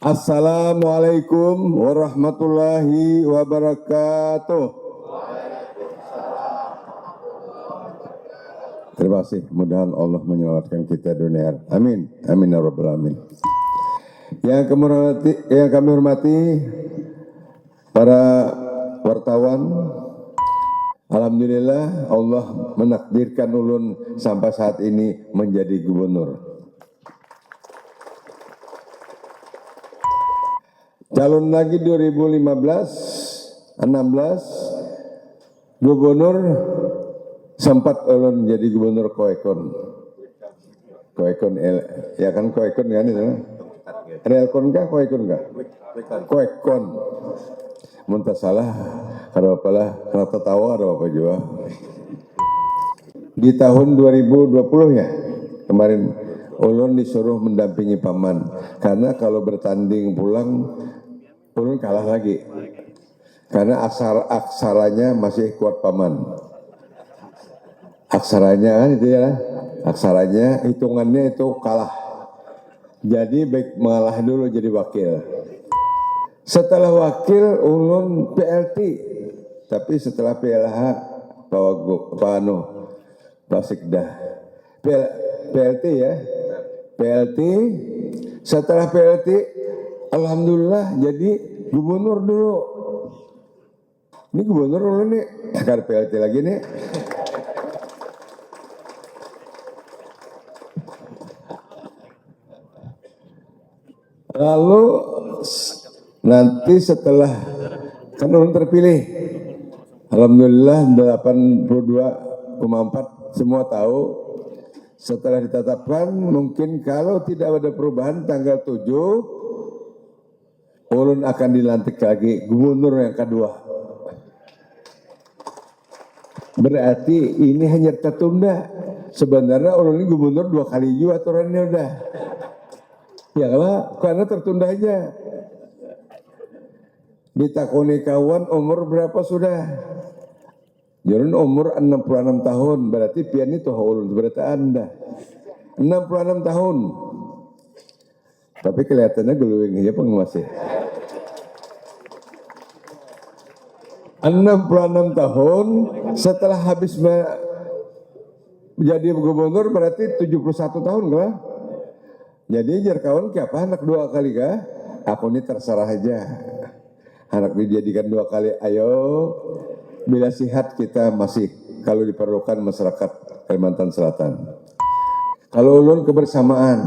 Assalamualaikum warahmatullahi wabarakatuh. Terima kasih. Mudah-mudahan Allah menyelamatkan kita dunia. Amin. Amin ya rabbal alamin. Yang kami hormati para wartawan. Alhamdulillah Allah menakdirkan ulun sampai saat ini menjadi gubernur. Calon lagi 2015, 16, gubernur sempat ulun jadi gubernur Koekon. Koekon, ya kan Koekon kan itu? Relkon kah, Koekon kah? Koekon. Muntah salah, ada apalah, kena tertawa ada apa juga. Di tahun 2020 ya, kemarin ulun disuruh mendampingi paman. Karena kalau bertanding pulang, ulun kalah lagi. Karena aksaranya masih kuat paman. Aksaranya kan itu ya, aksaranya hitungannya itu kalah. Jadi baik mengalah dulu jadi wakil. Setelah wakil ulun PLT, tapi setelah PLH Pak Sikdah. PLT ya, PLT. Setelah PLT, alhamdulillah jadi gubernur dulu. Ini gubernur ulun nih, sekarang PLT lagi nih. Lalu nanti setelah kan ulun terpilih, alhamdulillah 82,4 semua tahu. Setelah ditetapkan mungkin kalau tidak ada perubahan tanggal 7 ulun akan dilantik lagi gubernur yang kedua. Berarti ini hanya tertunda. Sebenarnya ulun ini gubernur 2 kali juga aturannya udah. Ya karena tertunda aja. Ditakoni kawan umur berapa sudah? Jadi umur 66 tahun. Berarti pian itu ulun berarti Anda 66 tahun. Tapi kelihatannya geluwing aja penguasnya. 66 tahun setelah habis menjadi gubernur berarti 71 tahun kan? Jadi jar kawan siapa anak 2 kali kah? Aku ini terserah aja. Anak dijadikan 2 kali, ayo. Bila sehat kita masih kalau diperlukan masyarakat Kalimantan Selatan. Kalau ulun kebersamaan,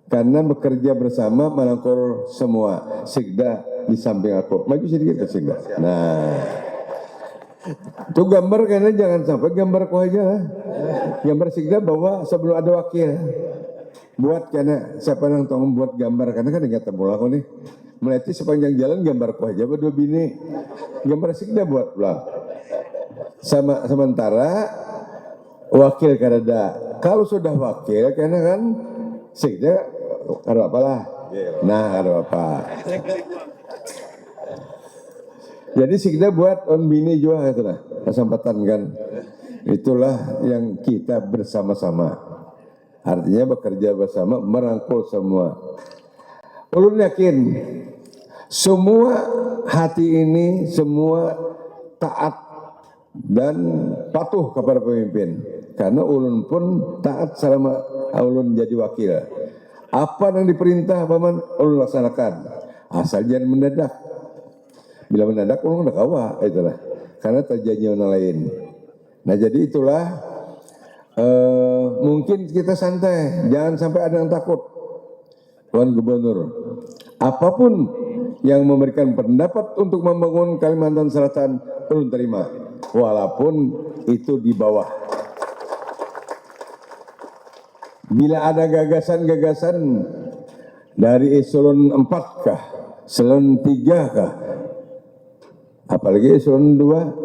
karena bekerja bersama melangkul semua. Sikda di samping aku. Maju sedikit ke Sikda. Nah, itu gambar karena jangan sampai gambarku aja. Gambar Sikda bawa sebelum ada wakil. Buat karena siapa yang tahu membuat gambar karena kan enggak ketemu aku nih. Melati sepanjang jalan gambarku aja berdua bini. Gambar Sikda buat pulang. Sementara wakil karena kalau sudah wakil karena kan Sikda ada apalah. Nah, ada apa. Jadi Sikda buat on bini juga itu lah. Kesempatan kan. Itulah yang kita bersama-sama. Artinya bekerja bersama, merangkul semua. Ulun yakin, semua hati ini, semua taat dan patuh kepada pemimpin. Karena ulun pun taat selama ulun jadi wakil. Apa yang diperintah paman, ulun laksanakan. Asal jangan mendadak. Bila mendadak, ulun udah kawa, itulah. Karena terjadi orang lain. Nah jadi itulah. Mungkin kita santai, jangan sampai ada yang takut. Tuan Gubernur, apapun yang memberikan pendapat untuk membangun Kalimantan Selatan, ulun terima, walaupun itu di bawah. Bila ada gagasan-gagasan dari eselon 4 kah, eselon 3 kah, apalagi eselon 2,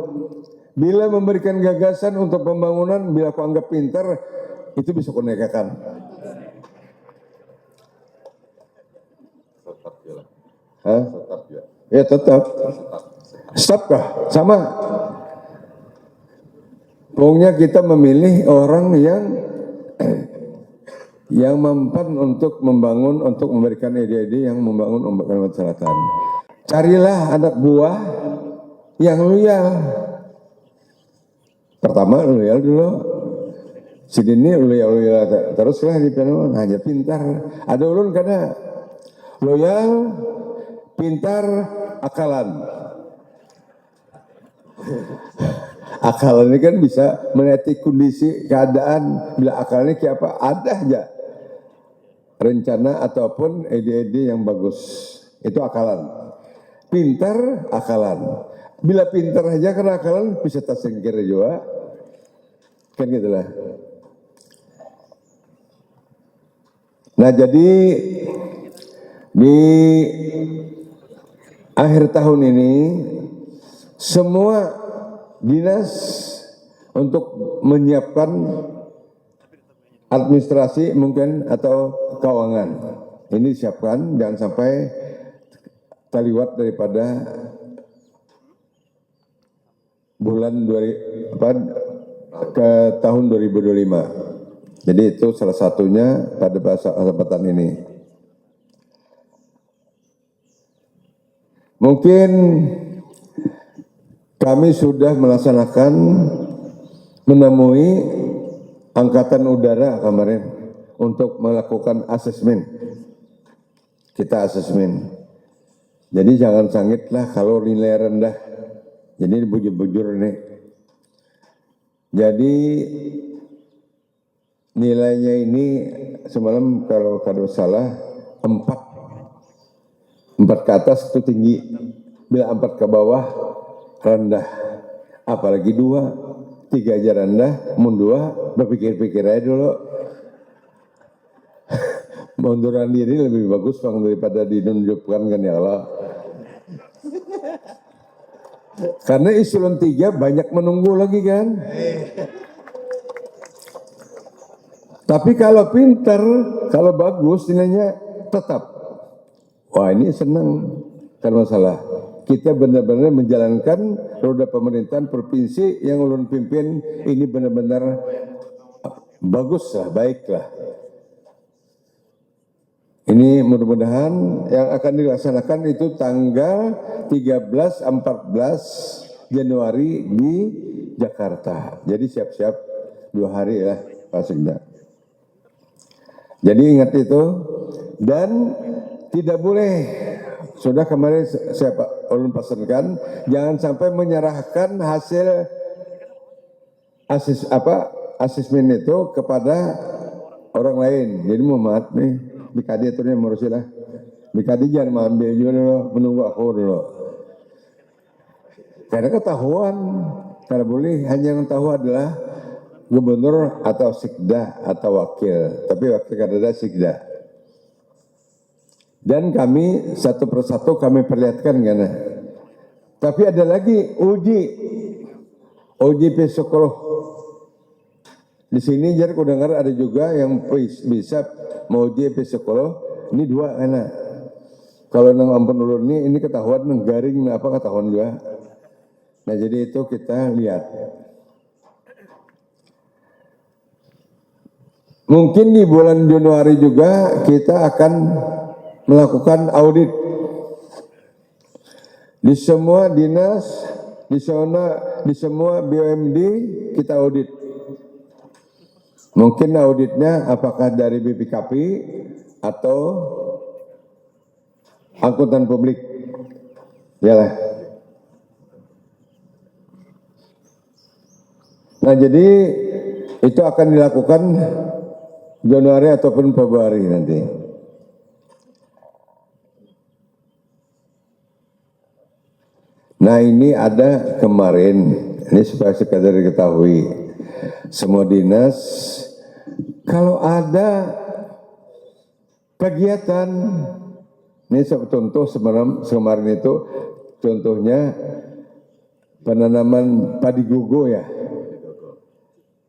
bila memberikan gagasan untuk pembangunan, bila aku anggap pintar, itu bisa kunekakan. Hah? Ya tetap. Stop kah? Sama. Pokoknya kita memilih orang yang yang mempan untuk membangun, untuk memberikan ide-ide yang membangun Kalimantan Selatan. Carilah anak buah yang loyal. Pertama loyal dulu. Si Dini loyal teruslah di Penuh, hanya pintar. Ada ulun karena loyal, pintar, akalan. Akal ini kan bisa melihat kondisi keadaan, bila akalnya kayak apa, ada aja rencana ataupun ide-ide yang bagus. Itu akalan. Pintar, akalan. Bila pintar aja karena akalan bisa tersingkir juga. Kan gitulah. Nah jadi di akhir tahun ini semua dinas untuk menyiapkan administrasi mungkin atau keuangan ini disiapkan, jangan sampai terliwat daripada bulan ke tahun 2025. Jadi itu salah satunya pada kesempatan ini. Mungkin kami sudah melaksanakan menemui Angkatan Udara kemarin untuk melakukan asesmen. Kita asesmen. Jadi jangan sangitlah kalau nilai rendah. Jadi bujur-bujur nih. Jadi nilainya ini semalam kalau salah 4 ke atas itu tinggi. Bila 4 ke bawah rendah, apalagi 2, 3 aja rendah, mun 2 berpikir-pikir aja dulu. Munduran diri lebih bagus bang daripada dinunjukkan kan ya Allah. Karena eselon 3 banyak menunggu lagi kan. Tapi kalau pintar, kalau bagus nilainya tetap. Wah ini senang kan masalah. Kita benar-benar menjalankan roda pemerintahan provinsi yang ulun pimpin ini benar-benar bagus lah, baik lah. Ini mudah-mudahan yang akan dilaksanakan itu tanggal 13-14 Januari di Jakarta. Jadi siap-siap 2 hari ya Pak Sekda. Jadi ingat itu dan tidak boleh. Sudah kemarin saya ulun pesankan, jangan sampai menyerahkan hasil asesmen itu kepada orang lain. Jadi Muhammad nih, Bikadi itu nih merusilah. Bikadi jangan mengambil juga dulu, menunggu aku dulu. Karena ketahuan, karena boleh hanya yang tahu adalah gubernur atau sekda atau wakil. Tapi wakil kadang sekda. Dan kami satu persatu kami perlihatkan karena. Tapi ada lagi uji psikologi. Di sini jadi aku dengar ada juga yang bisa mau uji psikolog. Ini 2 karena. Kalau nang ampun ulun ini ketahuan garing apa ketahuan juga. Nah jadi itu kita lihat. Mungkin di bulan Januari juga kita akan melakukan audit di semua dinas, di semua BUMD kita audit. Mungkin auditnya apakah dari BPKP atau angkutan publik, yalah. Nah jadi itu akan dilakukan Januari ataupun Februari nanti. Nah ini ada kemarin, ini supaya sekadar diketahui, semua dinas kalau ada kegiatan, ini contoh kemarin itu contohnya penanaman padi gogo ya.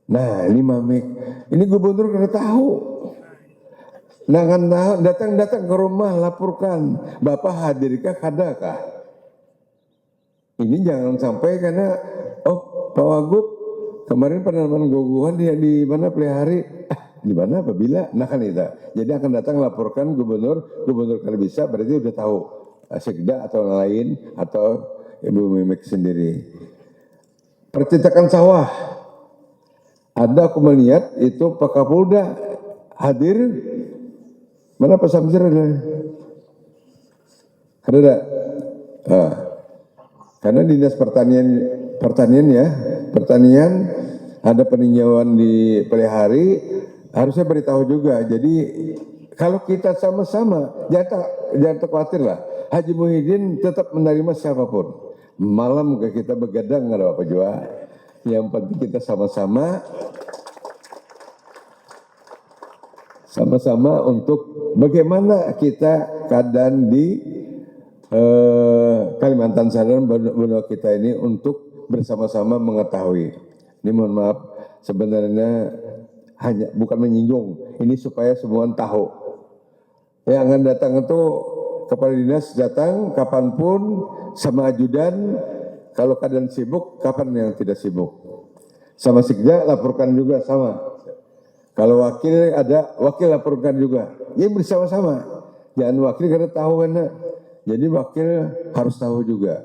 Nah ini Mamik, ini gubernur kena tahu. Nah kan datang ke rumah laporkan, Bapak hadirkah kadakah? Ini jangan sampai karena Pak Wagub kemarin penanaman gogoan di mana pelihari Gimana apabila, nah kan itu. Jadi akan datang laporkan gubernur kalau bisa berarti udah tahu sekda atau lain atau Ibu Mimik sendiri. Percetakan sawah, ada aku melihat itu Pak Kapolda hadir, mana Pak Samsir ada? Ada? Nah, karena dinas pertanian ada peninjauan di Pelihari, harusnya beritahu juga. Jadi kalau kita sama-sama, jangan khawatir lah. Haji Muhyiddin tetap menerima siapapun. Malam kita begadang nggak ada apa juga. Yang penting kita sama-sama untuk bagaimana kita keadaan di Kalimantan Selatan benua kita ini untuk bersama-sama mengetahui. Ini mohon maaf, sebenarnya hanya bukan menyinggung, ini supaya semua tahu. Yang akan datang itu kepala dinas datang kapanpun sama ajudan, kalau keadaan sibuk, kapan yang tidak sibuk. Sama sekda laporkan juga sama. Kalau wakil ada, wakil laporkan juga. Ya bersama-sama. Jangan wakil karena tahu kan. Jadi wakil harus tahu juga.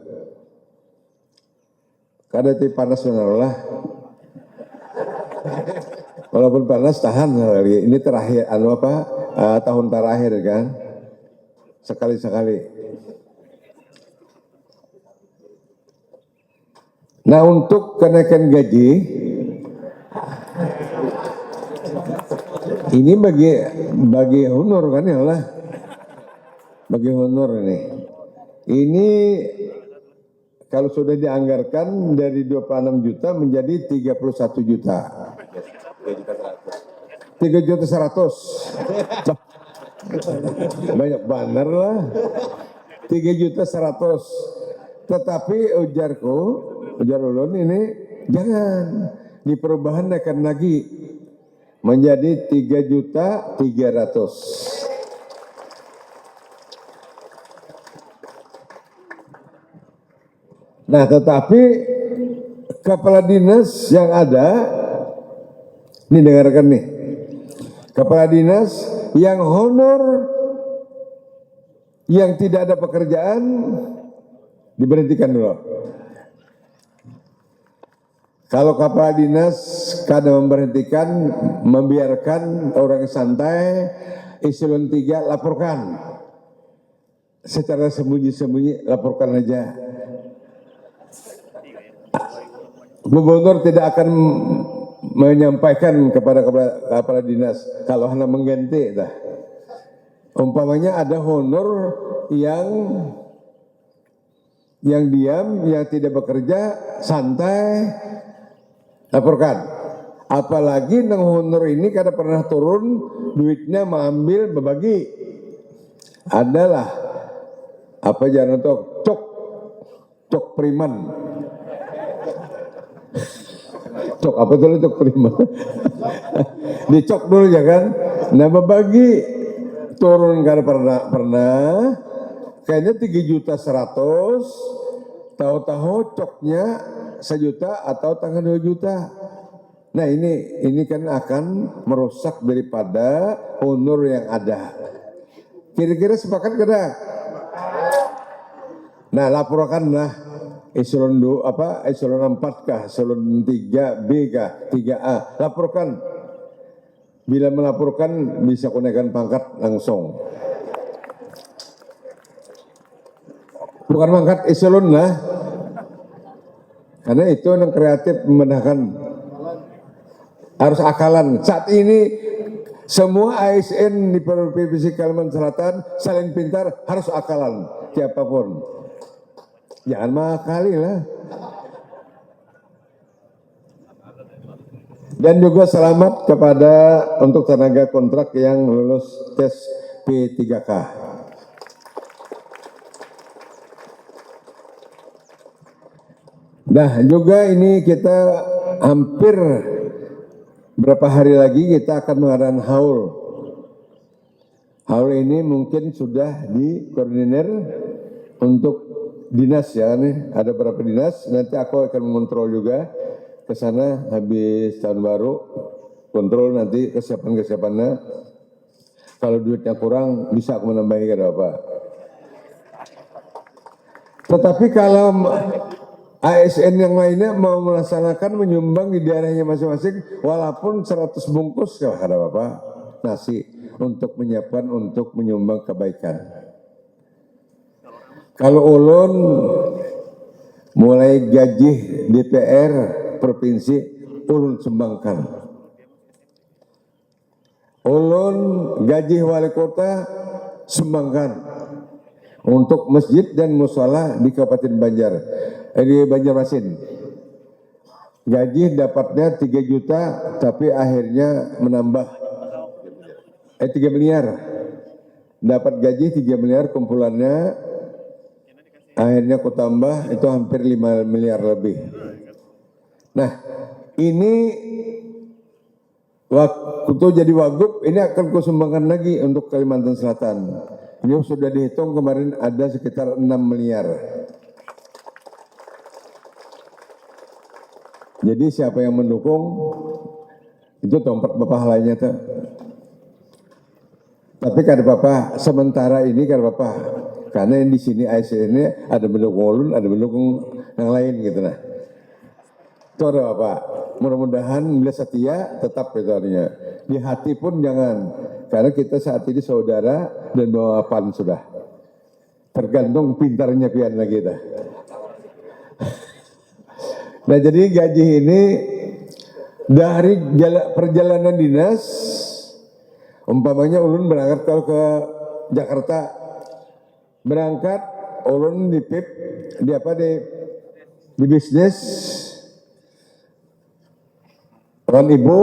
Karena itu panas lah. Walaupun panas tahan kali. Ini terakhir tahun terakhir kan. Sekali-sekali. Nah, untuk kenaikan gaji ini bagi honor kan ya lah. Bagi honor ini. Ini kalau sudah dianggarkan dari 26 juta menjadi 31 juta. 3.100.000. Banyak banner lah. 3.100.000. Tetapi ujar ulun ini jangan diperubahan akan lagi menjadi 3.300.000. Nah, tetapi kepala dinas yang ada, ini dengarkan nih, kepala dinas yang honor, yang tidak ada pekerjaan, diberhentikan dulu. Kalau kepala dinas kadang memberhentikan, membiarkan orang santai, eselon 3 laporkan. Secara sembunyi-sembunyi laporkan aja. Gubernur tidak akan menyampaikan kepada kepala dinas kalau hanya mengganti dah. Umpamanya ada honor yang diam, yang tidak bekerja, santai, laporkan. Apalagi nang honor ini kada pernah turun, duitnya mengambil, berbagi. Adalah apa jangan untuk cok priman. Cok apa tuh cok prima? Dicok dulu ya kan. Nah berbagi turun karena pernah kayaknya 3.100.000, tahu-tahu coknya 1 juta atau tanggal 2 juta. Nah ini kan akan merusak daripada honor yang ada. Kira-kira sepakat kada? Nah laporkanlah. Eselon 2 eselon 4 kah, eselon 3B kah, 3A, laporkan. Bila melaporkan bisa kenaikan pangkat langsung. Bukan pangkat eselon lah. Karena itu yang kreatif membedakan. Harus akalan. Saat ini semua ASN di Provinsi Kalimantan Selatan saling pintar, harus akalan siapapun. Jangan makali lah. Dan juga selamat kepada untuk tenaga kontrak yang lulus tes P3K. Nah juga ini kita hampir berapa hari lagi kita akan mengadakan haul. Haul ini mungkin sudah dikoordinir untuk dinas ya, nih ada beberapa dinas, nanti aku akan mengontrol juga ke sana habis tahun baru kontrol nanti kesiapannya. Kalau duitnya kurang bisa aku menambahi apa. Tetapi kalau ASN yang lainnya mau melaksanakan menyumbang di daerahnya masing-masing, walaupun 100 bungkus ya ada Bapak nasi untuk menyiapkan untuk menyumbang kebaikan. Kalau ulun mulai gaji DPR provinsi ulun sumbangkan. Ulun gaji wali kota sumbangkan untuk masjid dan mushola di Kabupaten di Banjarmasin. Gaji dapatnya 3 juta tapi akhirnya menambah 3 miliar. Dapat gaji 3 miliar kumpulannya, akhirnya aku tambah itu hampir 5 miliar lebih. Nah, ini waktu jadi wagub ini akan kusumbangkan lagi untuk Kalimantan Selatan. Ini sudah dihitung kemarin ada sekitar 6 miliar. Jadi siapa yang mendukung itu tempat Bapak lainnya tuh. Tapi kata Bapak sementara ini kata Bapak karena yang di sini ASN ini ada mendukung ulun, ada mendukung yang lain gitu nah. Itu ada Bapak. Mudah-mudahan bila setia tetap itu artinya. Di hati pun jangan. Karena kita saat ini saudara dan bawa apaan sudah. Tergantung pintarnya pian lagi kita. Nah jadi gaji ini dari perjalanan dinas, umpamanya ulun berangkat kalau ke Jakarta, berangkat ulun di PIP, di bisnis, orang ibu,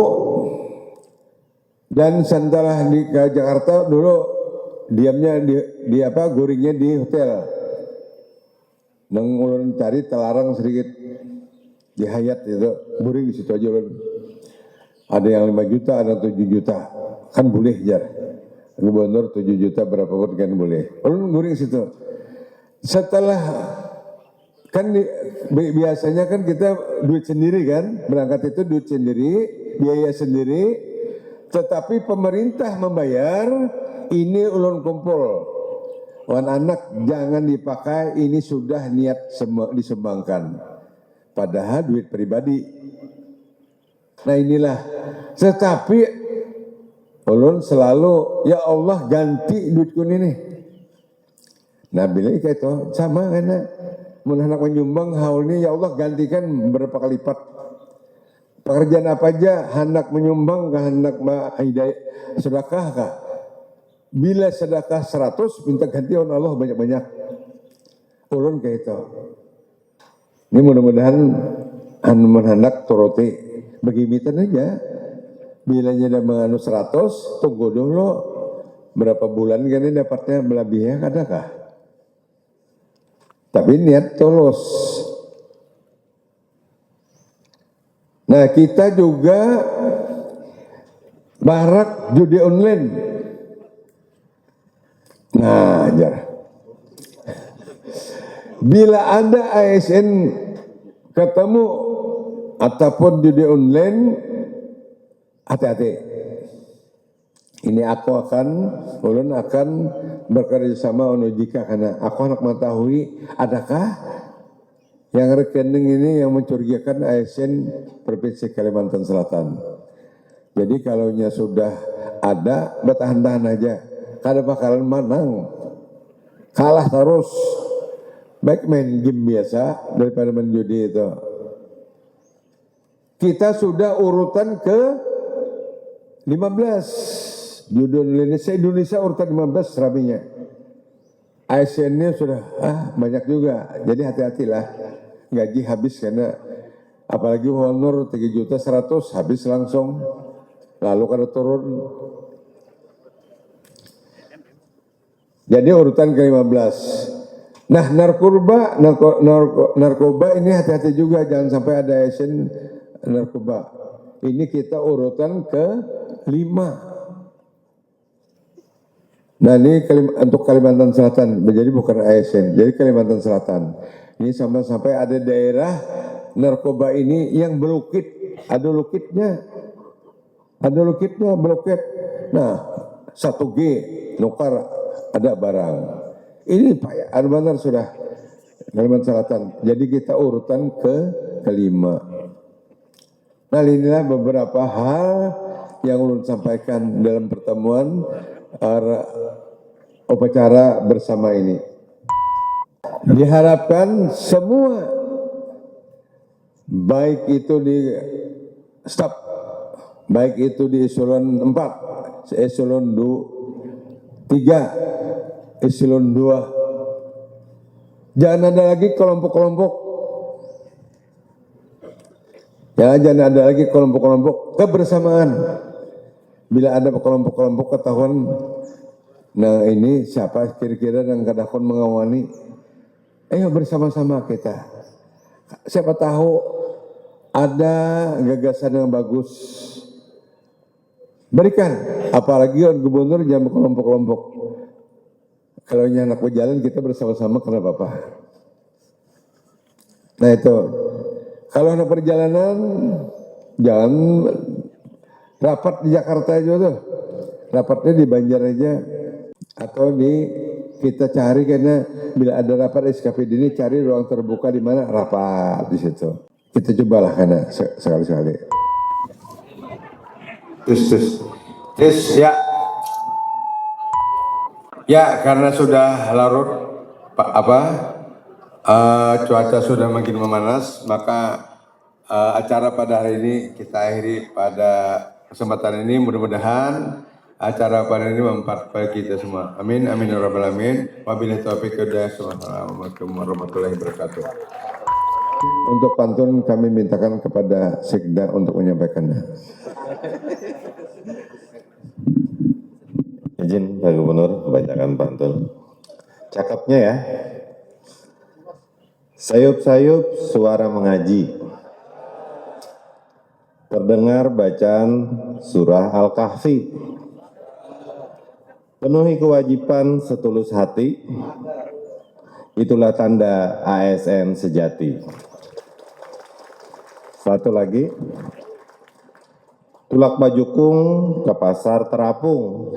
dan setelah di Jakarta dulu diamnya di goringnya di hotel. Nang ulun cari telarang sedikit di Hayat itu, goring di situ aja ulun. Ada yang 5 juta, ada 7 juta, kan boleh jar. Gubernur 7 juta berapa pun kan boleh. Ulun goring situ. Setelah kan biasanya kan kita duit sendiri kan, berangkat itu duit sendiri, biaya sendiri, tetapi pemerintah membayar, ini ulun kumpul. Wan anak jangan dipakai, ini sudah niat disumbangkan. Padahal duit pribadi. Nah inilah, tetapi ulun selalu, ya Allah ganti duitku ini. Nah bila kayak itu, sama karena menahan menyumbang haul ini, ya Allah gantikan berapa kali lipat. Pekerjaan apa aja, hendak menyumbang, hendak hidayah, sedekah kah? Bila sedekah 100, minta ganti oleh Allah banyak-banyak. Ulun kayak itu. Ini mudah-mudahan hendak turuti begimitan aja. Bila nyada menganu 100, tunggu dulu berapa bulan kan ini dapatnya melebihnya adakah? Tapi niat tulus. Nah kita juga marak judi online. Nah jar. Bila ada ASN ketemu ataupun judi online, hati-hati. Ini aku ulun akan bekerja sama jika karena aku hendak mengetahui adakah yang rekening ini yang mencurigakan ASN Provinsi Kalimantan Selatan. Jadi kalau sudah ada, bertahan-tahan aja. Kada bakalan menang. Kalah terus. Baik main game biasa daripada main judi itu. Kita sudah urutan ke 15. Judul Indonesia urutan 15 rabinya. ASN-nya sudah banyak juga. Jadi hati-hatilah. Gaji habis karena apalagi honor 3.100.000 habis langsung. Lalu kada turun. Jadi urutan ke-15. Nah narkoba ini hati-hati juga, jangan sampai ada ASN narkoba. Ini kita urutan ke-5. Nah ini untuk Kalimantan Selatan, jadi bukan ASN, jadi Kalimantan Selatan. Ini sampai ada daerah narkoba ini yang berlukit, ada lukitnya. Ada loketnya, bloket. Nah, 1G, nukar, ada barang. Ini Pak Arbanar sudah Kalimantan Selatan. Jadi kita urutan kelima. Nah, inilah beberapa hal yang ulun sampaikan dalam pertemuan upacara bersama ini. Diharapkan semua, baik itu di staf, baik itu di eselon 4, eselon 3, eselon 2, jangan ada lagi kelompok-kelompok. Ya, jangan ada lagi kelompok-kelompok, kebersamaan. Bila ada kelompok-kelompok ketahuan, nah ini siapa kira-kira yang kadang mengawani, ayo bersama-sama kita. Siapa tahu ada gagasan yang bagus, berikan. Apalagi gubernur jangan kelompok-kelompok. Kalau ini anak berjalan kita bersama-sama karena Bapak. Nah itu, kalau anak perjalanan jangan rapat di Jakarta aja tuh, rapatnya di Banjar aja atau kita cari, karena bila ada rapat SKPD ini cari ruang terbuka di mana rapat di situ. Kita cobalah karena sekali-sekali. Terus ya. Ya, karena sudah larut cuaca sudah makin memanas, maka acara pada hari ini kita akhiri pada kesempatan ini. Mudah-mudahan acara pada ini memperbaiki bagi kita semua. Amin, amin ya rabbal alamin. Wabillahi taufiq wal hidayah. Assalamualaikum warahmatullahi wabarakatuh. Untuk pantun kami mintakan kepada Sekda untuk menyampaikannya. Izin Pak Gubernur bacakan pantun. Cakepnya ya. Sayup-sayup suara mengaji. Terdengar bacaan surah Al-Kahfi. Penuhi kewajiban setulus hati. Itulah tanda ASN sejati. Satu lagi. Tulak bajukung ke pasar terapung.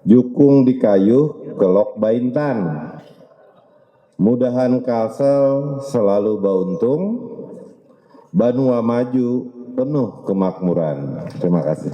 Jukung di kayu kelok baintan. Mudahan Kalsel selalu bauntung. Banua maju penuh kemakmuran. Terima kasih.